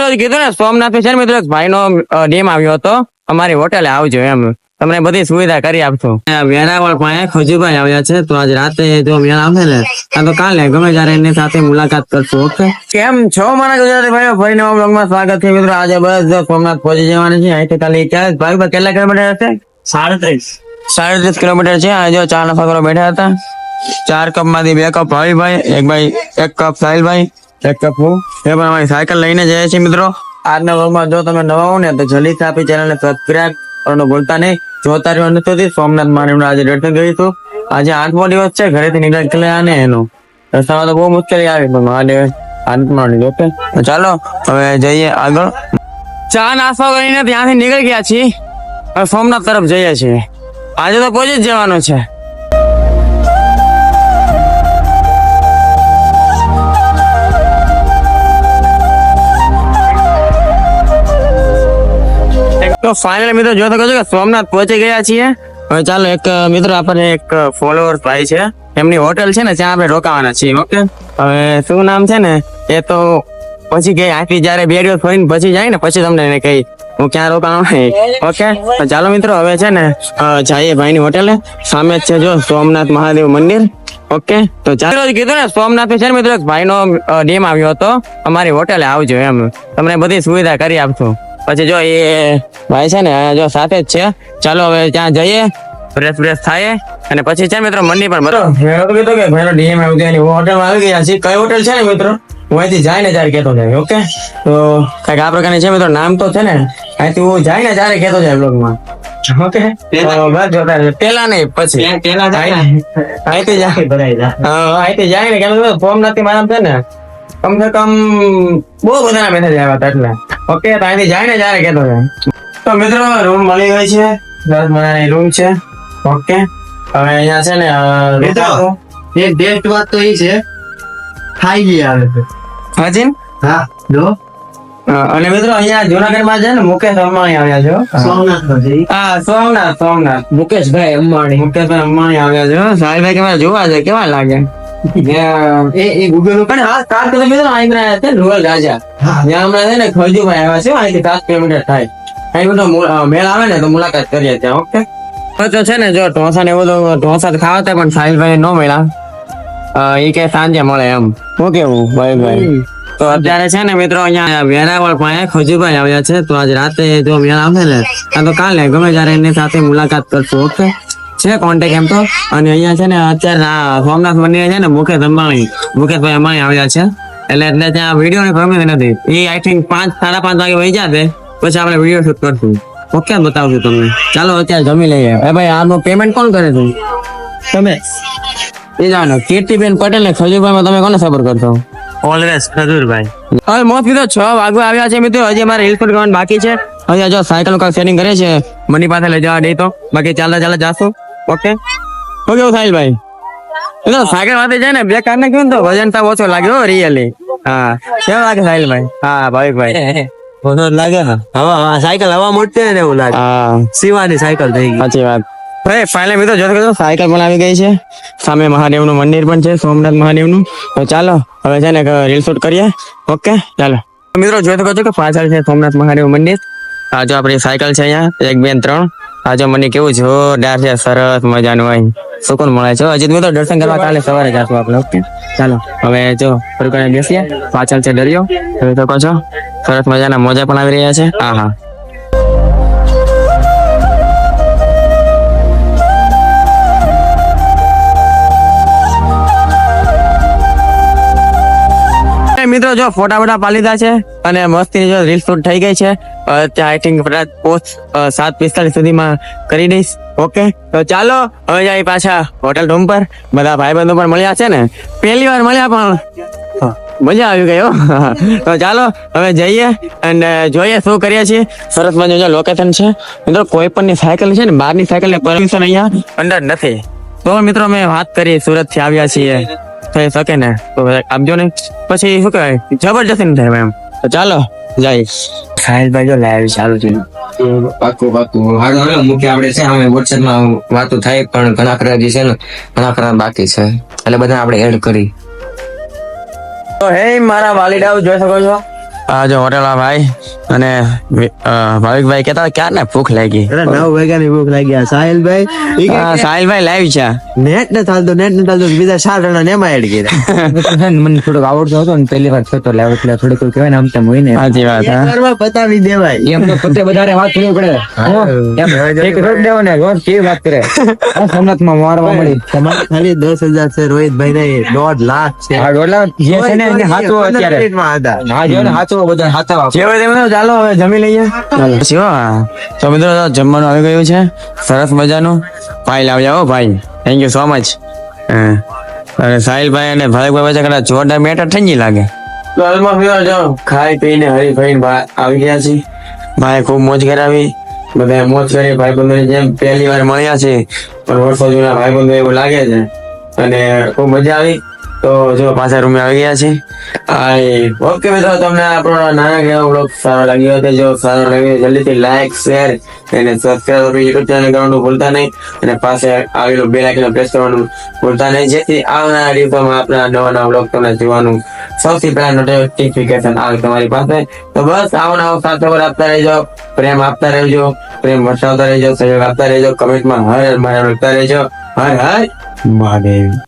મિત્રો કીધું ને સોમનાથ છે ને મિત્રો ભાઈ નો ડીએમ આવ્યો હતો અમારી હોટેલે આવજો એમ તમને બધી સુવિધા કરી આપશો વેરાવળ પાસે ખજુભાઈ આવ્યા છે તો આજ રાતે જો મેળ આવશે ને તો કાલે ગમે ત્યારે એની સાથે મુલાકાત કરશું ઓકે કેમ છો મારા ગુજરાતી ભાઈઓ ફરી નવા બ્લોગમાં સ્વાગત છે મિત્રો આજે બસ જો સોમનાથ પહોંચી જવાની છે અહીંથી ખાલી ભાઈ કેટલા કિલોમીટર હશે 37 કિલોમીટર છે આજે 4 નફા કરવા બેઠા હતા 4 કપ માંથી 2 કપ ભાઈ એક કપ સાહિલભાઈ એક કપ હું એ પણ અમારી સાયકલ લઈને જઈએ છીએ મિત્રો આજના વ્લોગમાં જો તમે નવા હો ને તો જલ્દી આપી ચેનલને સબસ્ક્રાઇબ કરવાનું ભૂલતા નહીં જોતા રહ્યો નથી સોમનાથ મહાદેવના આજે દર્શન કરીશું આજે 8મો દિવસ છે ઘરેથી નીકળ્યા ને એનું રસ્તામાં તો બહુ મુશ્કેલી આવી પણ મહાદેવ આનંદમાં ઓકે ચાલો હવે જઈએ આગળ ચા નાસ્તો કરીને ત્યાંથી નીકળી ગયા છીએ હવે સોમનાથ તરફ જઈએ છીએ આજે તો પહોંચી જ જવાનું છે તો ફાઇનલ મિત્રો જો શકો છો કે સોમનાથ પહોંચી ગયા છીએ હવે ચાલો એક મિત્રો આપણને એક ફોલોઅર ભાઈ છે એમની હોટેલ છે ને ત્યાં આપણે રોકાવાના છીએ ઓકે હવે શું નામ છે ને એ તો પછી કઈ આથી જયારે 2 દિવસ ફરીને પછી જાય ને પછી તમને એને કઈ હું ક્યાં રોકાવાનું ઓકે ચાલો મિત્રો હવે છે ને જઈએ ભાઈની હોટેલે સામે જ છે જો સોમનાથ મહાદેવ મંદિર ઓકે તો ચાલો કીધું ને સોમનાથ છે ને મિત્રો ભાઈ નો ડીએમ આવ્યો હતો અમારી હોટેલે આવજો એમ તમને બધી સુવિધા કરી આપશો પછી જો એ ભાઈ છે ને જો સાથે જ છે ચાલો હવે ત્યાં જઈએ ફ્રેશ થાય અને પછી છે મિત્રો મંદિર પર કીધું કે ભાઈનો ડીએમ આવ્યો એની હોટલમાં આવી ગયા છે કઈ હોટેલ છે ને મિત્રો હું અહીંથી જાય ને ત્યારે કેતો જાય ઓકે તો કઈક આ પ્રકારની છે મિત્રો નામ તો છે ને અહીંથી હું જાય ને ત્યારે કેતો જાય બ્લોગમાં ઓકે પેલા નહીં પછી અહીંથી જાય ને કેમ સોમનાથ થી મારા છે ને કમ સે કમ બહુ બધા મેસેજ આવ્યા હતા એટલે ઓકે તો અહીંથી જાય ને જયારે કેતો છે તો મિત્રો રૂમ મળી ગઈ છે 10 મહિનાની રૂમ છે ઓકે હવે અહીંયા છે ને મિત્રો એક બેસ્ટ વાત તો એ છે ખાઈ ગઈ આવે છે હાજી હા જો અને મિત્રો અહીંયા જુનાગઢમાં છે ને મુકેશ અંબાણી આવ્યા છે હા સોમનાથ મુકેશભાઈ અંબાણી આવ્યા છે સાહિલભાઈ કેવા જોવા છે કેવા લાગે એ ગૂગલ ઉપર હા 7 કિલોમીટર આંગરા છે રૂરલ રાજા ત્યાં હમણાં છે ને ખજુભાઈ આવ્યા છે અહીંથી 7 કિલોમીટર થાય અહીં બધો મેળ આવે ને તો મુલાકાત કરીએ ત્યાં ઓકે તો છે ને જો ઢોસા ને એવું તો ઢોસા ખાવા હતા પણ સાહિલભાઈ નો મળ્યા એ કે સાંજે મળે એમ શું કેવું ભાઈ તો અત્યારે છે ને મિત્રો અહીંયા વેરાવળ પાસે ખજુભાઈ આવ્યા છે તો આજ રાતે જો મેળ આવે ને તો કાલે ગમે ત્યારે એની સાથે મુલાકાત કરશું ઓકે છે કોન્ટેક્ટ એમ તો અને અહીંયા છે ને અત્યારે સોમનાથ મંદિર છે ને મુકેશભાઈ અંબાણી આવ્યા છે એટલે ત્યાં વિડીયો ની પરમિશન નથી એ આઈ થિંક 5-5:30 વાગે વહી જશે પછી આપણે વિડીયો શૂટ કરશું ઓકે બતાવશું તમને ચાલો અત્યારે જમી લઈએ ભાઈ આનું પેમેન્ટ કોણ કરે છે તમે એ જાણો કીર્તિબેન પટેલ ને ખજુરભાઈ તમે કોને સપોર્ટ કરશો ઓલવેઝ ખજૂરભાઈ હવે મોત કીધો 6 વાગવા આવ્યા છે મિત્રો હજી અમારે હિલ પર જવાનું બાકી છે અહીંયા જો સાયકલ નું કાંઈક સેટિંગ કરે છે મની પાસે લઈ જવા દે તો બાકી ચાલતા જાશું ઓકે કેવું સાહિલભાઈ એટલે સાયકલ માંથી જાય ને બે કાર ને કેવું તો વજન તો ઓછો લાગ્યો રિયલી હા કેવું લાગે સાહિલભાઈ હા ભાવિકભાઈ લાગે ને હવા સાયકલ હવા મોટતી ને એવું લાગે હા શિવાની સાયકલ થઈ ગઈ સાચી વાત ભાઈ ફાઇનલી મિત્રો જો સાયકલ પણ આવી ગઈ છે સામે મહાદેવનું મંદિર પણ છે સોમનાથ મહાદેવનું તો ચાલો હવે છે ને રીલ શૂટ કરીએ ઓકે ચાલો મિત્રો જોઈ શકો છો કે પાછળ છે સોમનાથ મહાદેવ મંદિર આ જો આપણી સાયકલ છે અહીંયા 1 2 3 આ જો મને કેવું જોરદાર છે સરસ મજાનું હોય સુકૂન મળે છે હજી મિત્રો દર્શન કરવા કાલે સવારે જશું આપણે ઓકે ચાલો હવે જો ફરકાને બેસીએ પાછળ છે દરિયો જોઈ શકો છો સરસ મજાના મોજા પણ આવી રહ્યા છે હા મિત્રો જો ફોટા પાલીધા છે અને મસ્તી જો રીલ શૂટ થઈ ગઈ છે ત્યાં આઈ થિંક પોસ્ટ 7:45 સુધીમાં કરી દઈશ ઓકે તો ચાલો હવે જાય પાછા હોટેલ રૂમ પર બધા ભાઈબંધો પણ મળ્યા છે ને પહેલી વાર મળ્યા પણ મજા આવી ગયો તો ચાલો હવે જઈએ અને જોઈએ શું કરીએ છીએ સરસ મજાનું જો લોકેશન છે મિત્રો કોઈ પણ ની સાયકલ છે ને બહારની સાયકલ ને પરમિશન અહીંયા અંદર નથી તો મિત્રો અમે વાત કરી સુરત થી આવ્યા છીએ થઈ શકે ને તો આપજો ને પછી શું કહેવાય જબરજસ્તી નહીં થાય એમ તો ચાલો જાય સાહિલભાઈ જો લાઈવ ચાલુ છે પાકું હાલો મુખ્ય આપણે છે અમે વોટ્સએપમાં વાતો થાય પણ ઘણા ખરા જે છે ને ઘણા ખરા બાકી છે એટલે બધા આપણે એડ કરી તો હે મારા વાલીડાઓ જોઈ શકો છો આ જો હોટેલ ભાઈ અને ભાવિકભાઈ કહેતા ક્યાં ને ભૂખ લાગી. 9 વાગ્યાની ભૂખ લાગી. આ સાહિલભાઈ ઈ કે સાહિલભાઈ લાઈવ છે. નેટ ને ચાલતો બીજા 4 જણા ને એમાં એડ કર્યા. મને થોડોક આવડતો હતો ને પહેલી વાર થતો એટલે એટલે થોડુંક કહેવાય ને આમ તેમ હોય ને સાચી વાત હા. એકવારમાં બતાવી દેવાય. એમ તો પોતે વધારે વાત કરવી પડે એક રોજ દેવો ને રોજ કેવી વાત કરે સોમનાથમાં મારવા મળી તમારે ખાલી 10,000 છે રોહિતભાઈ ને 1.5 લાખ છે. આ ડોલા જે છે ને એને હાચવો 15 અત્યારે મિનિટમાં હતા. હા જો ને હાચવો બધા હાચવા જે હોય તેમ ચાલો હવે જમી લઈએ. તો મિત્રો જમવાનું આવી ગયું છે સરસ મજાનું. ભાઈ લાવજો હો ભાઈ, થેન્ક યુ સો મચ. અને સાહિલભાઈ અને ભાવિકભાઈ વચ્ચે કદાચ જોરદાર મેટર થઈ ગઈ લાગે. તો હાલમાં મિત્રો જો ખાઈ પીને હરીફાઈને આવી ગયા છીએ. ભાઈ ખૂબ મોજ કરાવી, બધા મોજ કરી. ભાઈબંધોની જેમ પહેલી વાર મળ્યા છે પણ વર્ષો જૂના ભાઈબંધો એવું લાગે છે અને ખૂબ મજા આવી. તો જો પાછા રૂમે આવી ગયા છે. ઓકે મિત્રો, તમને આપણો નાના એવો બ્લોગ સારો લાગ્યો હતો. જો સારો લાગ્યો જલ્દીથી લાઈક શેર અને સબસ્ક્રાઇબ યુટ્યુબ ચેનલ કરવાનું ભૂલતા નહીં અને પાસે આવેલું બેલ આઇકન પ્રેસ કરવાનું ભૂલતા નહીં, જેથી આવનારા દિવસોમાં આપણા નવા બ્લોગ તમને જોવાનું સૌથી પહેલા નોટિફિકેશન આવે તમારી પાસે. તો બસ આવો સાથે આપતા રહેજો, પ્રેમ આપતા રહેજો, પ્રેમ વરસાવતા રહેજો, સહયોગ આપતા રહેજો, કમેન્ટમાં હર હર મહાદેવ લખતા રહેજો. હર હર મહાદેવ.